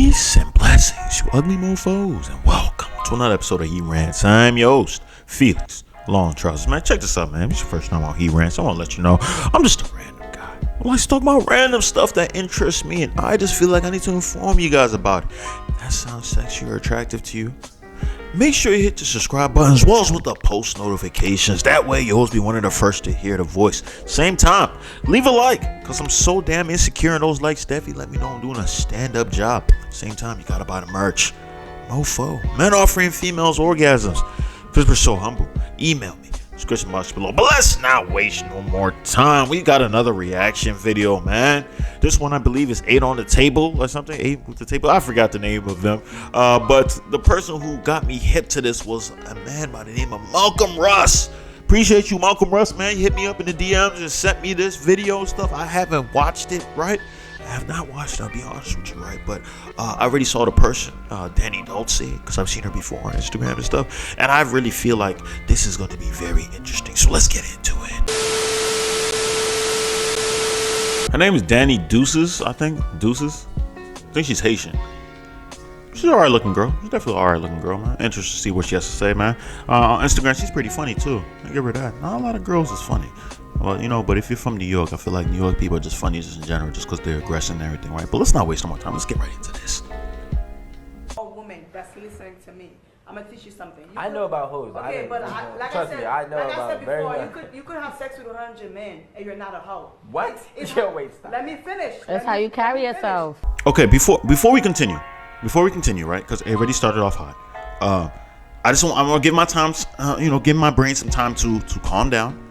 Peace and blessings, you ugly mofos, and welcome to another episode of He Rants. I'm your host, Felix Long Trousers. Man, check this out, man. If it's your first time on He Rants, I want to let you know I'm just a random guy. I like to talk about random stuff that interests me, and I just feel like I need to inform you guys about it. If that sounds sexy or attractive to you, make sure you hit the subscribe button as well as with the post notifications. That way you'll always be one of the first to hear the voice. Same time, leave a like, because I'm so damn insecure in those likes. Steffi, let me know I'm doing a stand-up job. Same time, you gotta buy the merch. Mofo. Men offering females orgasms. Because we're so humble. Email me. Description box below. But let's not waste no more time. We got another reaction video, man. This one I believe is 8 on the table or something. 8 with the table. I forgot the name of them. But the person who got me hip to this was a man by the name of Malcolm Russ. Appreciate you, Malcolm Russ, man. You hit me up in the DMs and sent me this video and stuff. I haven't watched it, right? I have not watched it, I'll be honest with you, right? But I already saw the person, Danny Dulce, because I've seen her before on Instagram and stuff. And I really feel like this is going to be very interesting. So let's get into it. Her name is Danny Deuces, I think. Deuces? I think she's Haitian. She's an alright looking girl. She's definitely an alright looking girl, man. Interested to see what she has to say, man. On Instagram, she's pretty funny, too. I give her that. Not a lot of girls is funny. Well, you know, but if you're from New York, I feel like New York people are just funny just in general, just because they're aggressive and everything, right? But let's not waste no more time. Let's get right into this. A woman that's listening to me, I'm gonna teach you something. I know about hoes. Okay, but Trust me, I know about very much. You could have sex with 100 men and you're not a hoe. What? Yo, wait, stop. Let me finish. That's how you carry yourself. Okay, before we continue, right? Because it already started off hot. I'm gonna give my time, give my brain some time to calm down.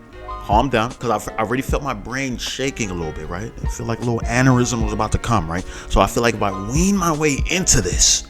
Because I already felt my brain shaking a little bit, right? I feel like a little aneurysm was about to come, right? So I feel like if I wean my way into this,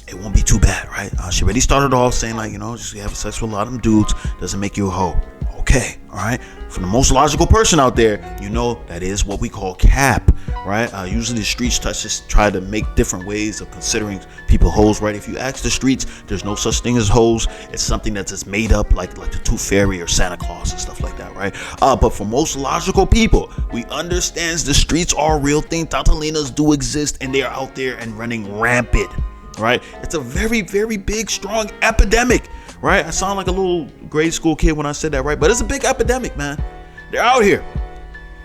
it won't be too bad, right? She already started off saying like, just having sex with a lot of them dudes doesn't make you a hoe. Okay, all right? For the most logical person out there, that is what we call cap, right? Usually the streets just try to make different ways of considering people hoes, right? If you ask the streets, there's no such thing as hoes. It's something that's just made up like the Tooth Fairy or Santa Claus and stuff like that, right? But for most logical people, we understand the streets are a real thing. Tatalinas do exist and they're out there and running rampant, right? It's a very, very big, strong epidemic. Right? I sound like a little grade school kid when I said that, right? But it's a big epidemic, man. They're out here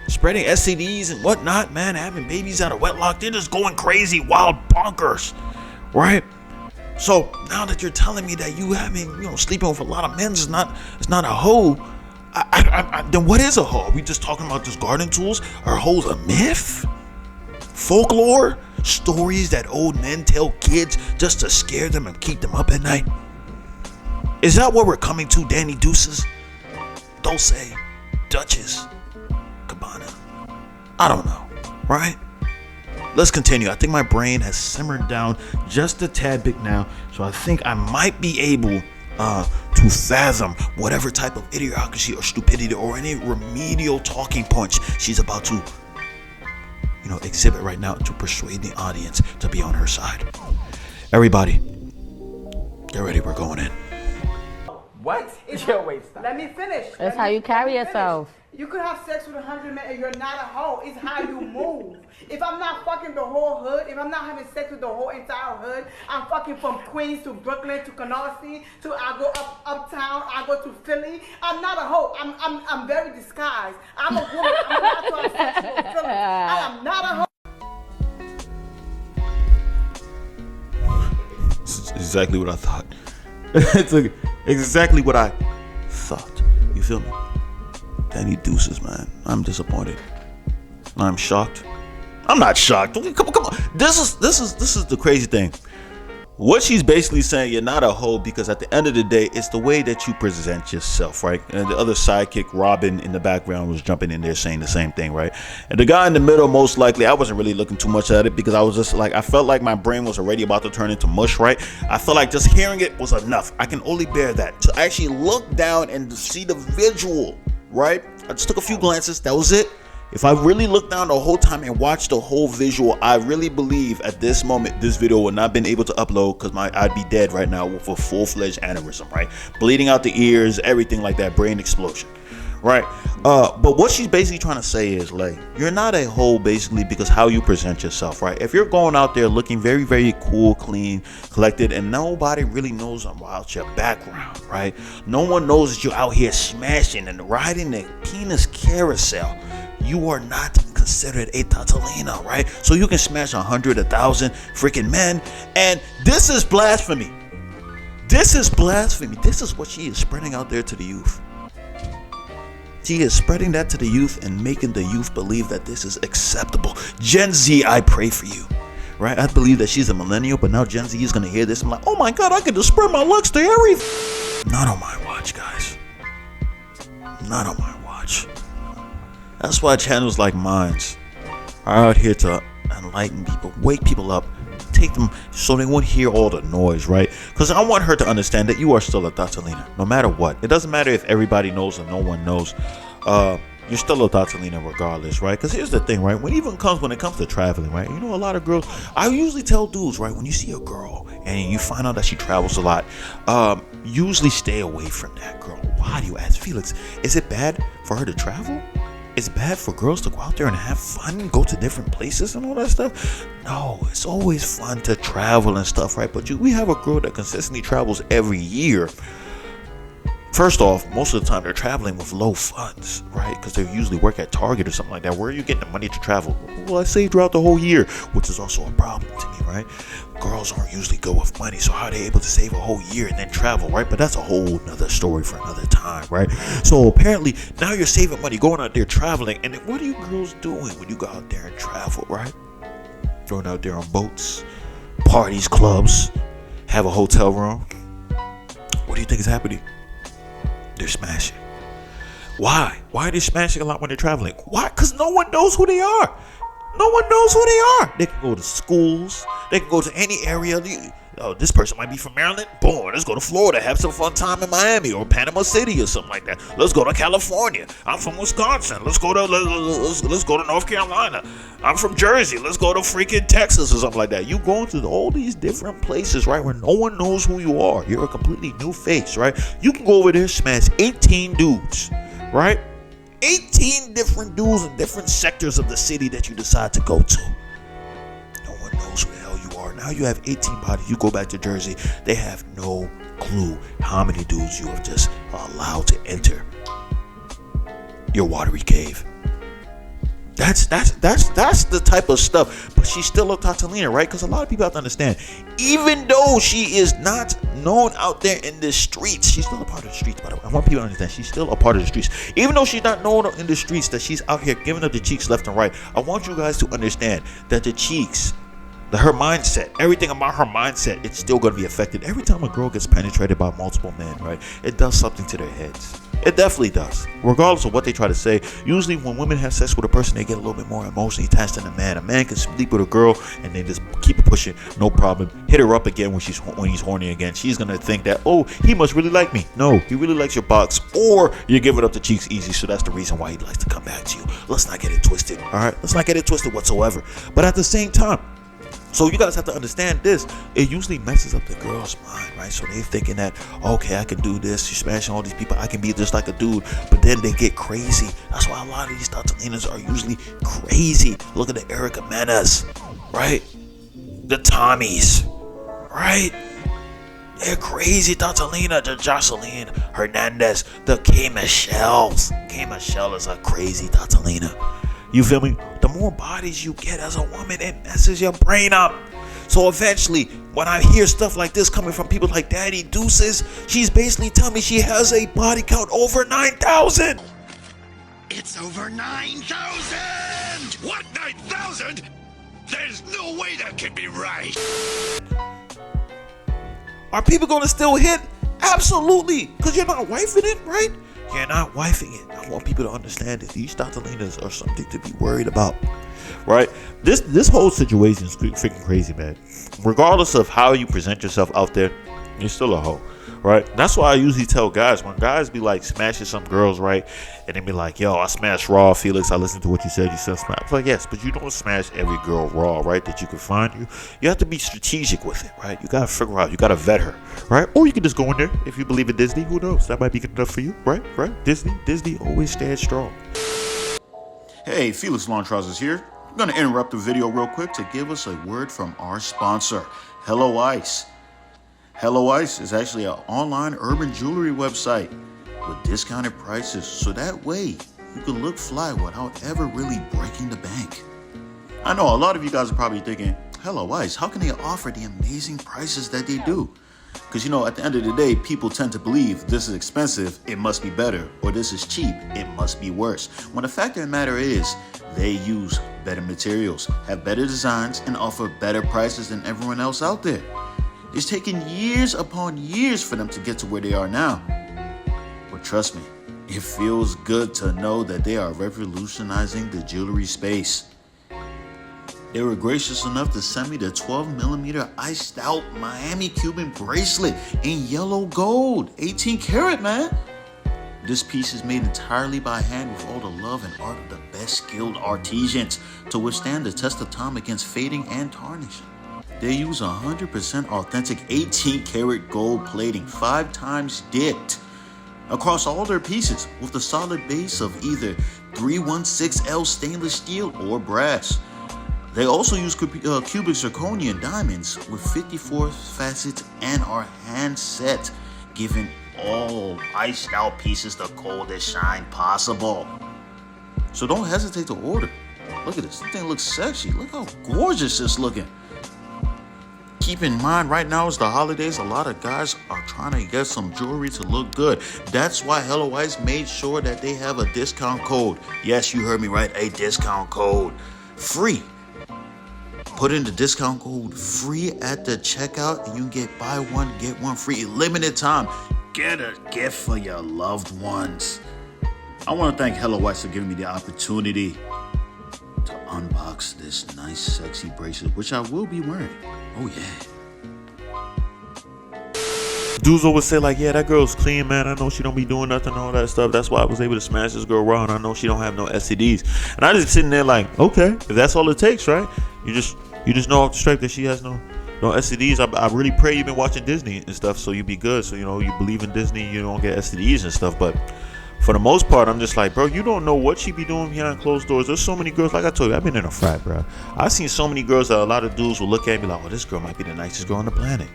spreading STDs and whatnot, man, having babies out of wedlock. They're just going crazy, wild bonkers, right? So now that you're telling me that you having, sleeping with a lot of men it's not a hoe, then what is a hoe? Are we just talking about just garden tools? Are hoes a myth? Folklore? Stories that old men tell kids just to scare them and keep them up at night? Is that what we're coming to, Danny Deuces? Dulce, Duchess, Cabana. I don't know, right? Let's continue. I think my brain has simmered down just a tad bit now, so I think I might be able to fathom whatever type of idiocracy or stupidity or any remedial talking points she's about to, exhibit right now to persuade the audience to be on her side. Everybody, get ready. We're going in. What? Yo, wait, stop. Let me finish. That's how you carry yourself. You could have sex with 100 men and you're not a hoe. It's how you move. If I'm not fucking the whole hood, if I'm not having sex with the whole entire hood, I'm fucking from Queens to Brooklyn to Canarsie to I go uptown, I go to Philly. I'm not a hoe. I'm very disguised. I'm a woman. I'm allowed to have sexual feelings. I am not a hoe. It's exactly what I thought. It's exactly what I thought. You feel me? Danny Deuces, man. I'm disappointed. I'm shocked. I'm not shocked. Come on. This is the crazy thing. What she's basically saying, you're not a hoe because at the end of the day, it's the way that you present yourself, right? And the other sidekick, Robin, in the background was jumping in there saying the same thing, right? And the guy in the middle, most likely, I wasn't really looking too much at it because I was just like, I felt like my brain was already about to turn into mush, right? I felt like just hearing it was enough. I can only bear that. To actually look down and see the visual, right? I just took a few glances. That was it. If I really looked down the whole time and watched the whole visual, I really believe at this moment this video would not been able to upload because I'd be dead right now with a full-fledged aneurysm, right? Bleeding out the ears, everything like that, brain explosion, right? But what she's basically trying to say is, like, you're not a hoe basically because how you present yourself, right? If you're going out there looking very, very cool, clean, collected, and nobody really knows about your background, right? No one knows that you're out here smashing and riding the penis carousel. You are not considered a Tatalina, right? So you can smash 100, 1,000 freaking men, and this is blasphemy. This is blasphemy. This is what she is spreading out there to the youth. She is spreading that to the youth and making the youth believe that this is acceptable. Gen Z, I pray for you, right? I believe that she's a millennial, but now Gen Z is going to hear this. I'm like, oh my God, I can just spread my looks to everything. Not on my watch, guys. Not on my watch. That's why channels like mine are out here to enlighten people, wake people up, take them so they won't hear all the noise, right? Because I want her to understand that you are still a Tatalina, no matter what. It doesn't matter if everybody knows or no one knows. You're still a Tatalina regardless, right? Because here's the thing, right? When it comes to traveling, right? You know, a lot of girls, I usually tell dudes, right? When you see a girl and you find out that she travels a lot, usually stay away from that girl. Why do you ask? Felix, is it bad for her to travel? It's bad for girls to go out there and have fun, go to different places and all that stuff? No, it's always fun to travel and stuff, right? But we have a girl that consistently travels every year. First off, most of the time they're traveling with low funds, right? Because they usually work at Target or something like that. Where are you getting the money to travel? Well, I saved throughout the whole year, which is also a problem to me, right? Girls aren't usually good with money, so how are they able to save a whole year and then travel, right? But that's a whole nother story for another time, right? So apparently now you're saving money, going out there traveling, and then what are you girls doing when you go out there and travel, right? Going out there on boats, parties, clubs, have a hotel room. What do you think is happening? They're smashing. Why? Why are they smashing a lot when they're traveling? Why? Because no one knows who they are. No one knows who they are. They can go to schools. They can go to any area. Oh, this person might be from Maryland. Boom, let's go to Florida, have some fun time in Miami or Panama City or something like that. Let's go to California. I'm from Wisconsin. Let's go to North Carolina. I'm from Jersey. Let's go to freaking Texas or something like that. You go to all these different places, right, where no one knows who you are. You're a completely new face, right? You can go over there, smash 18 dudes, right? 18 different dudes in different sectors of the city that you decide to go to. No one knows who the hell you are. Now you have 18 bodies. You go back to Jersey. They have no clue how many dudes you have just allowed to enter your watery cave. That's the type of stuff. But she's still a Tatalina, right? Because a lot of people have to understand, even though she is not known out there in the streets, she's still a part of the streets, by the way. I want people to understand she's still a part of the streets. Even though she's not known in the streets, that she's out here giving up the cheeks left and right. I want you guys to understand that the cheeks, her mindset, everything about her mindset, it's still going to be affected. Every time a girl gets penetrated by multiple men, right, it does something to their heads. It definitely does. Regardless of what they try to say, usually when women have sex with a person, they get a little bit more emotionally attached than a man. A man can sleep with a girl and then just keep it pushing, no problem. Hit her up again when he's horny again. She's going to think that, oh, he must really like me. No, he really likes your box, or you're giving up the cheeks easy, so that's the reason why he likes to come back to you. Let's not get it twisted, all right? Let's not get it twisted whatsoever. But at the same time, so you guys have to understand this. It usually messes up the girl's mind, right? So they're thinking that, okay, I can do this. You're smashing all these people. I can be just like a dude. But then they get crazy. That's why a lot of these Tatalinas are usually crazy. Look at the Erica Menas, right? The Tommies, right? They're crazy. Tatalina, the Jocelyn Hernandez, the K. Michelle's. K. Michelle is a crazy Tatalina. You feel me? The more bodies you get as a woman, it messes your brain up. So eventually, when I hear stuff like this coming from people like Daddy Deuces, she's basically telling me she has a body count over 9,000. It's over 9,000! What, 9,000? There's no way that can be right. Are people going to still hit? Absolutely, because you're not wifing it, right? You're not wifing it. I want people to understand that these Tatalinas are something to be worried about, right? This whole situation is freaking crazy, man. Regardless of how you present yourself out there, you're still a hoe, right? That's why I usually tell guys, when guys be like smashing some girls, right, and they be like, yo, I smashed raw, Felix, I listened to what you said smash. I'm like, yes, but you don't smash every girl raw, right, that you can find. You have to be strategic with it, right? You gotta figure out, you gotta vet her, right? Or you can just go in there. If you believe in Disney, who knows, that might be good enough for you, right? Disney always stands strong. Hey, Felix Long Trousers here. I'm going to interrupt the video real quick to give us a word from our sponsor, Hello Ice. Hello Ice is actually an online urban jewelry website with discounted prices, so that way you can look fly without ever really breaking the bank. I know a lot of you guys are probably thinking, Hello Ice, how can they offer the amazing prices that they do? Because, you know, at the end of the day, people tend to believe this is expensive, it must be better, or this is cheap, it must be worse. When the fact of the matter is, they use better materials, have better designs, and offer better prices than everyone else out there. It's taken years upon years for them to get to where they are now. But trust me, it feels good to know that they are revolutionizing the jewelry space. They were gracious enough to send me the 12mm iced out Miami Cuban bracelet in yellow gold, 18 karat, man. This piece is made entirely by hand with all the love and art of the best skilled artisans to withstand the test of time against fading and tarnishing. They use 100% authentic 18 karat gold plating, 5 times dipped, across all their pieces with a solid base of either 316L stainless steel or brass. They also use cubic zirconian diamonds with 54 facets and are hand set, giving all iced out pieces the coldest shine possible. So don't hesitate to order. Look at this. This thing looks sexy. Look how gorgeous it's looking. Keep in mind, right now is the holidays. A lot of guys are trying to get some jewelry to look good. That's why Hello Ice made sure that they have a discount code. Yes, you heard me right. A discount code. Free. Put in the discount code free at the checkout and you can get buy one, get one free. Limited time. Get a gift for your loved ones. I want to thank Hello Ice for giving me the opportunity to unbox this nice, sexy bracelet, which I will be wearing. Oh, yeah. Dudes always say, like, yeah, that girl's clean, man. I know she don't be doing nothing, all that stuff. That's why I was able to smash this girl raw, and I know she don't have no STDs. And I just sitting there like, okay, if that's all it takes, right? You just know off the strength that she has no STDs. I really pray you've been watching Disney and stuff, so you be good. So, you know, you believe in Disney, you don't get STDs and stuff. But for the most part, I'm just like, bro, you don't know what she be doing behind closed doors. There's so many girls, like I told you, I've been in a frat, bro. I've seen so many girls that a lot of dudes will look at me like, oh, this girl might be the nicest girl on the planet.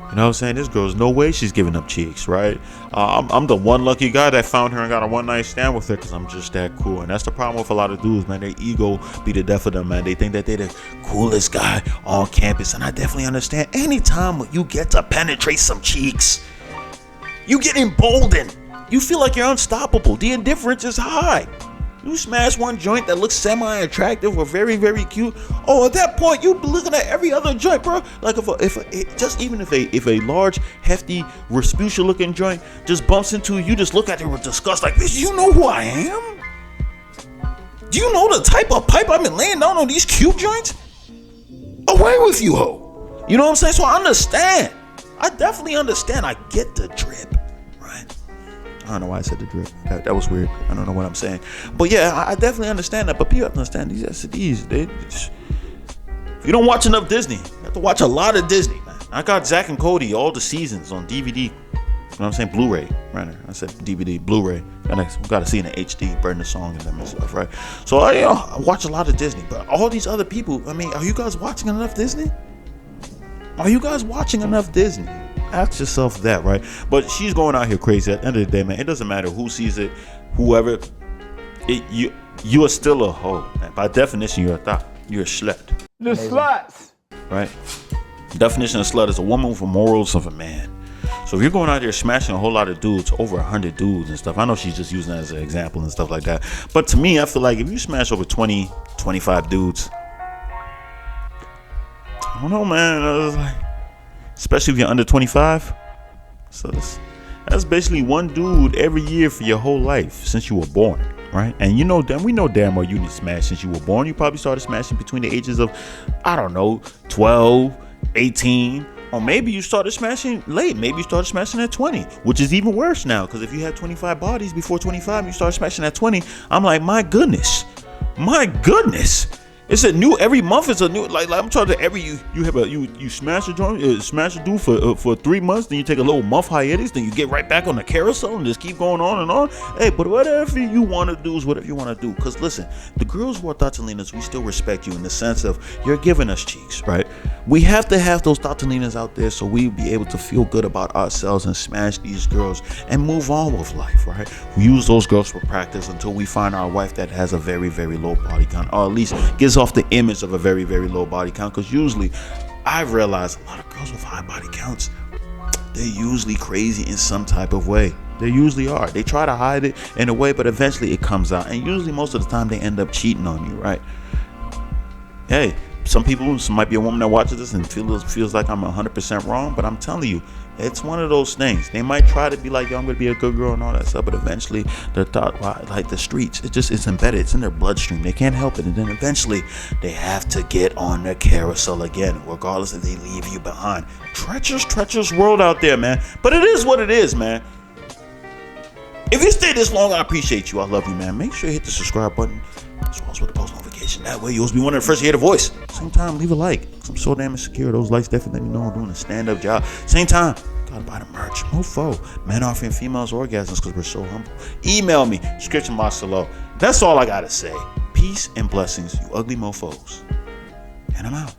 You know what I'm saying? This girl's no way she's giving up cheeks, right? I'm the one lucky guy that found her and got a one-night stand with her because I'm just that cool. And that's the problem with a lot of dudes, man. Their ego be the death of them, man. They think that they're the coolest guy on campus. And I definitely understand. Anytime you get to penetrate some cheeks, you get emboldened. You feel like you're unstoppable. The indifference is high. You smash one joint that looks semi-attractive or very, very cute. Oh, at that point, you be looking at every other joint, bro. Like if a large, hefty, Rasputia-looking joint just bumps into you, just look at it with disgust. Like, bitch, you know who I am? Do you know the type of pipe I've been laying down on these cute joints? Away with you, ho. You know what I'm saying? So I understand. I definitely understand. I get the drip, right? I don't know why I said the drip. That was weird. I don't know what I'm saying. But yeah, I definitely understand that. But people have to understand these STDs. If you don't watch enough Disney, you have to watch a lot of Disney, man. I got Zack and Cody, all the seasons on DVD. You know what I'm saying? Blu-ray. Right? I said DVD, Blu-ray. We got to see in the HD, burn the song and them and stuff, right? So I watch a lot of Disney. But all these other people, I mean, are you guys watching enough Disney? Are you guys watching enough Disney? Ask yourself that, right? But she's going out here crazy. At the end of the day, man, it doesn't matter who sees it, whoever. You are still a hoe. Man. By definition, you're a thot. You're a slut. The sluts. Right? Definition of slut is a woman with the morals of a man. So if you're going out there smashing a whole lot of dudes, over 100 dudes and stuff, I know she's just using that as an example and stuff like that. But to me, I feel like if you smash over 20, 25 dudes, I don't know, man. I was like, especially if you're under 25. So that's basically one dude every year for your whole life since you were born, right? And we know damn well you didn't smash since you were born. You probably started smashing between the ages of, I don't know, 12, 18, Or maybe you started smashing late. Maybe you started smashing at 20, which is even worse now. Because if you had 25 bodies before 25 and you started smashing at 20, I'm like, my goodness. It's a new, every month is a new, like I'm trying to, you smash a joint, smash a dude for 3 months, then you take a little month hiatus, then you get right back on the carousel and just keep going on and on. Hey, but whatever you want to do is whatever you want to do. Because listen, the girls who are Tatalinas, we still respect you in the sense of you're giving us cheeks, right? We have to have those Tatalinas out there so we be able to feel good about ourselves and smash these girls and move on with life, right? We use those girls for practice until we find our wife that has a very, very low body count, or at least gives off the image of a very, very low body count. Because usually I've realized a lot of girls with high body counts, they're usually crazy in some type of way. They usually are. They try to hide it in a way, but eventually it comes out, and usually most of the time they end up cheating on you, right? Hey, some might be a woman that watches this and feels like I'm 100% wrong, but I'm telling you, it's one of those things. They might try to be like, yo, I'm gonna be a good girl and all that stuff, but eventually their thought, like the streets, it's embedded, it's in their bloodstream. They can't help it, and then eventually they have to get on the carousel again, regardless if they leave you behind. Treacherous world out there, man. But it is what it is, man. If you stay this long, I appreciate you. I love you, man. Make sure you hit the subscribe button as well as with the post notification. That way you'll be one of the first to hear the voice. Same time, leave a like. I'm so damn insecure. Those likes definitely let me know I'm doing a stand-up job. Same time, gotta buy the merch. Mofo. Men offering females orgasms because we're so humble. Email me. Description box below. That's all I gotta say. Peace and blessings, you ugly mofos. And I'm out.